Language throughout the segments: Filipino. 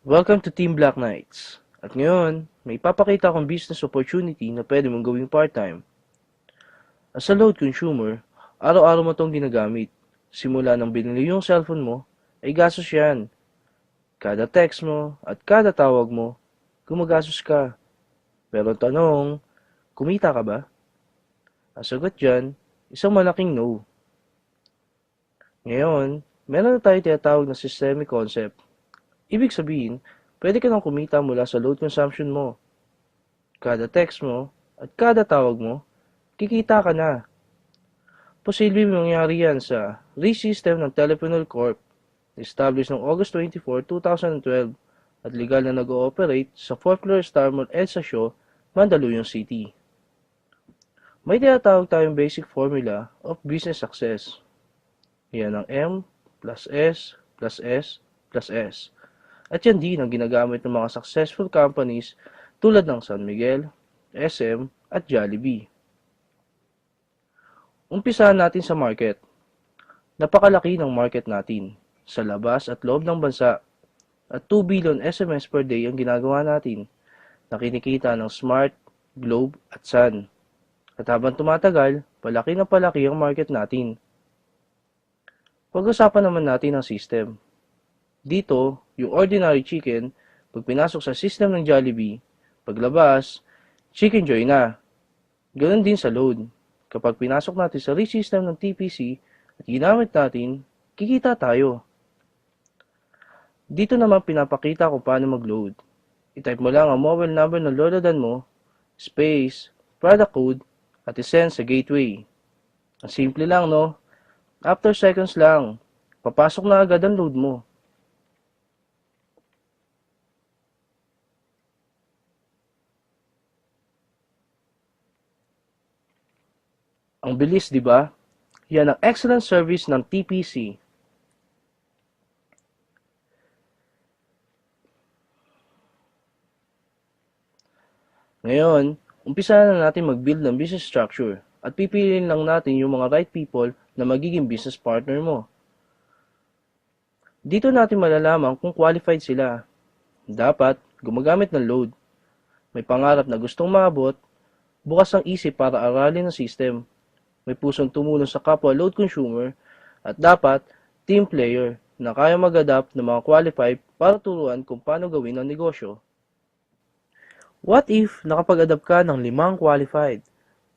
Welcome to Team Black Knights. At ngayon, may ipapakita akong business opportunity na pwede mong gawing part-time. As a load consumer, araw-araw mo itong ginagamit. Simula nang binili yung cellphone mo, ay gastos yan. Kada text mo at kada tawag mo, gumagastos ka. Pero tanong, kumita ka ba? Ang sagot dyan, isang malaking no. Ngayon, meron na tayo tinatawag na systemic concept. Ibig sabihin, pwede ka nang kumita mula sa load consumption mo. Kada text mo at kada tawag mo, kikita ka na. Posibleng mangyari yan sa RE-system ng Teleponol Corp, established noong August 24, 2012 at legal na nag-ooperate sa 4th floor Star Mall EDSA Shaw, Mandaluyong City. May tinatawag tayong basic formula of business success. Yan ang M plus S plus S plus S. At yan din ang ginagamit ng mga successful companies tulad ng San Miguel, SM at Jollibee. Umpisahan natin sa market. Napakalaki ng market natin sa labas at loob ng bansa at 2 billion SMS per day ang ginagawa natin na kinikita ng Smart, Globe at Sun. At habang tumatagal, palaki na palaki ang market natin. Pag-usapan naman natin ang system. Dito, yung ordinary chicken, pag pinasok sa system ng Jollibee, paglabas, Chicken Joy na. Ganon din sa load. Kapag pinasok natin sa RE-system ng TPC at ginamit natin, kikita tayo. Dito naman pinapakita kung paano mag-load. I-type mo lang ang mobile number ng lolodan mo, space, product code, at isend sa gateway. Ang simple lang, no? After seconds lang, papasok na agad ang load mo. Ang bilis, di ba? Yan ang excellent service ng TPC. Ngayon, umpisa na natin mag-build ng business structure at pipiliin lang natin yung mga right people na magiging business partner mo. Dito natin malalaman kung qualified sila. Dapat gumagamit ng load. May pangarap na gustong maabot, bukas ang isip para aralin ang system. May pusong tumulong sa kapwa load consumer at dapat team player na kaya mag-adapt ng mga qualified para turuan kung paano gawin ang negosyo. What if nakapag-adapt ka ng 5 qualified?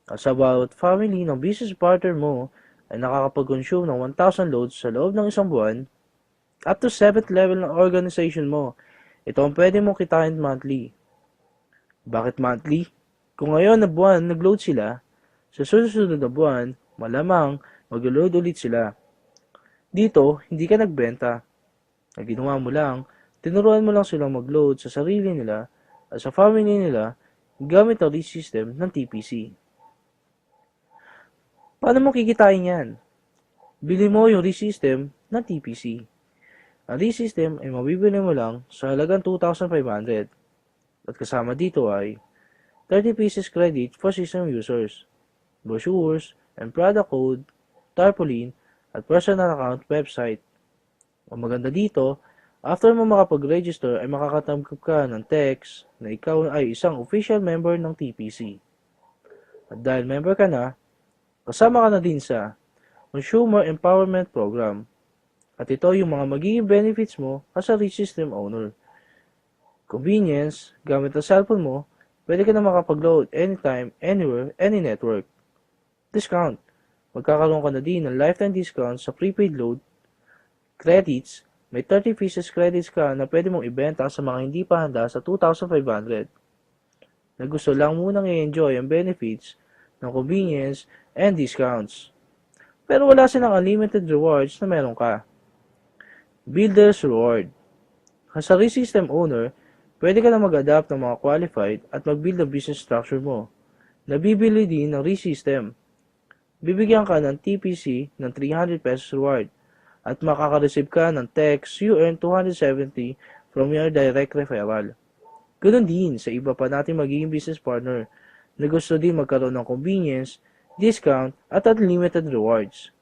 As about family ng business partner mo ay nakakapag-consume ng 1,000 loads sa loob ng isang buwan, up to 7th level ng organization mo, ito ang pwede mong kitain monthly. Bakit monthly? Kung ngayon na buwan nag-load sila, sa susunod na buwan, malamang mag-load ulit sila. Dito, hindi ka nagbenta. Ang ginawa mo lang, tinuruan mo lang silang mag-load sa sarili nila at sa family nila gamit ang RE-system ng TPC. Paano mo kikitain yan? Bili mo yung RE-system ng TPC. Ang RE-system ay mabibili mo lang sa halagang 2,500 at kasama dito ay 30 pieces credit for system users, brochures and product code, tarpaulin, at personal account website. Ang maganda dito, after mo makapag-register ay makakatanggap ka ng text na ikaw ay isang official member ng TPC. At dahil member ka na, kasama ka na din sa Consumer Empowerment Program. At ito yung mga magiging benefits mo as a RE-system owner. Convenience, gamit ang cellphone mo, pwede ka na makapag-load anytime, anywhere, any network. Discount, magkakaroon ka na din ng lifetime discount sa prepaid load. Credits, may 30 pieces credits ka na pwede mong ibenta sa mga hindi pa handa sa 2,500. Na gusto lang munang i-enjoy ang benefits ng convenience and discounts. Pero wala silang unlimited rewards na meron ka. Builder's Reward. As a RE-system owner, pwede ka na mag-adapt ng mga qualified at mag-build ang business structure mo. Nabibili din ng RE-system. Bibigyan ka ng TPC ng 300 pesos reward at makaka-receive ka ng text you earn 270 from your direct referral. Ganun din sa iba pa nating magiging business partner na gusto din magkaroon ng convenience, discount at unlimited rewards.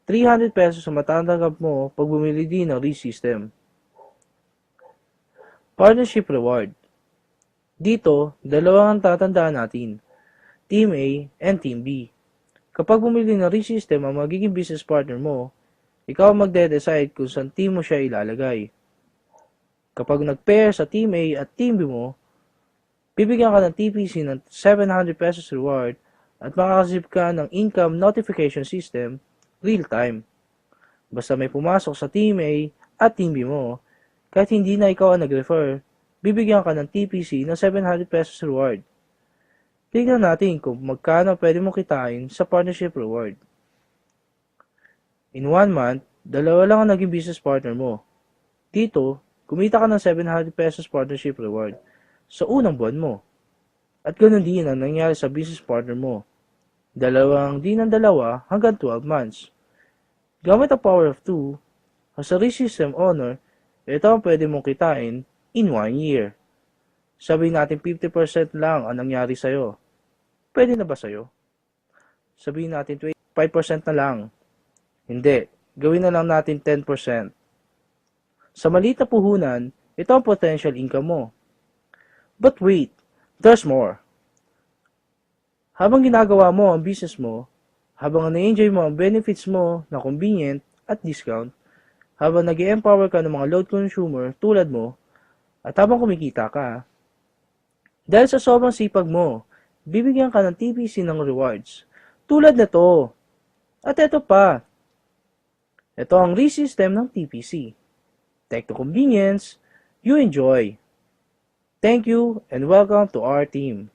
300 pesos ang matatanggap mo pag bumili din ng RE-system. Partnership Reward. Dito, dalawa ang tatandaan natin, Team A and Team B. Kapag bumili ng ReSystem ang magiging business partner mo, ikaw ang magde-decide kung saan team mo siya ilalagay. Kapag nag-pair sa Team A at Team B mo, bibigyan ka ng TPC ng 700 pesos reward at makakasip ka ng income notification system real-time. Basta may pumasok sa Team A at Team B mo, kahit hindi na ikaw ang nag-refer, bibigyan ka ng TPC ng 700 pesos reward. Tignan natin kung magkano pwede mo kitain sa partnership reward. In 1 month, dalawa lang ang naging business partner mo. Dito, kumita ka ng 700 pesos partnership reward sa unang buwan mo. At ganoon din ang nangyari sa business partner mo. Dalawang din ng dalawa hanggang 12 months. Gamit ang power of 2, as a ReSystem owner, ito ang pwede mong kitain in 1 year. Sabihin natin 50% lang ang nangyari sa'yo. Pwede na ba sa'yo? Sabihin natin 5% na lang. Hindi. Gawin na lang natin 10%. Sa maliit na puhunan, ito ang potential income mo. But wait, there's more. Habang ginagawa mo ang business mo, habang na-enjoy mo ang benefits mo na convenient at discount, habang nag-empower ka ng mga load consumer tulad mo, at habang kumikita ka, dahil sa sobrang sipag mo, bibigyan ka ng TPC ng rewards. Tulad na to. At ito pa. Ito ang ReSystem ng TPC. Tech to convenience, you enjoy. Thank you and welcome to our team.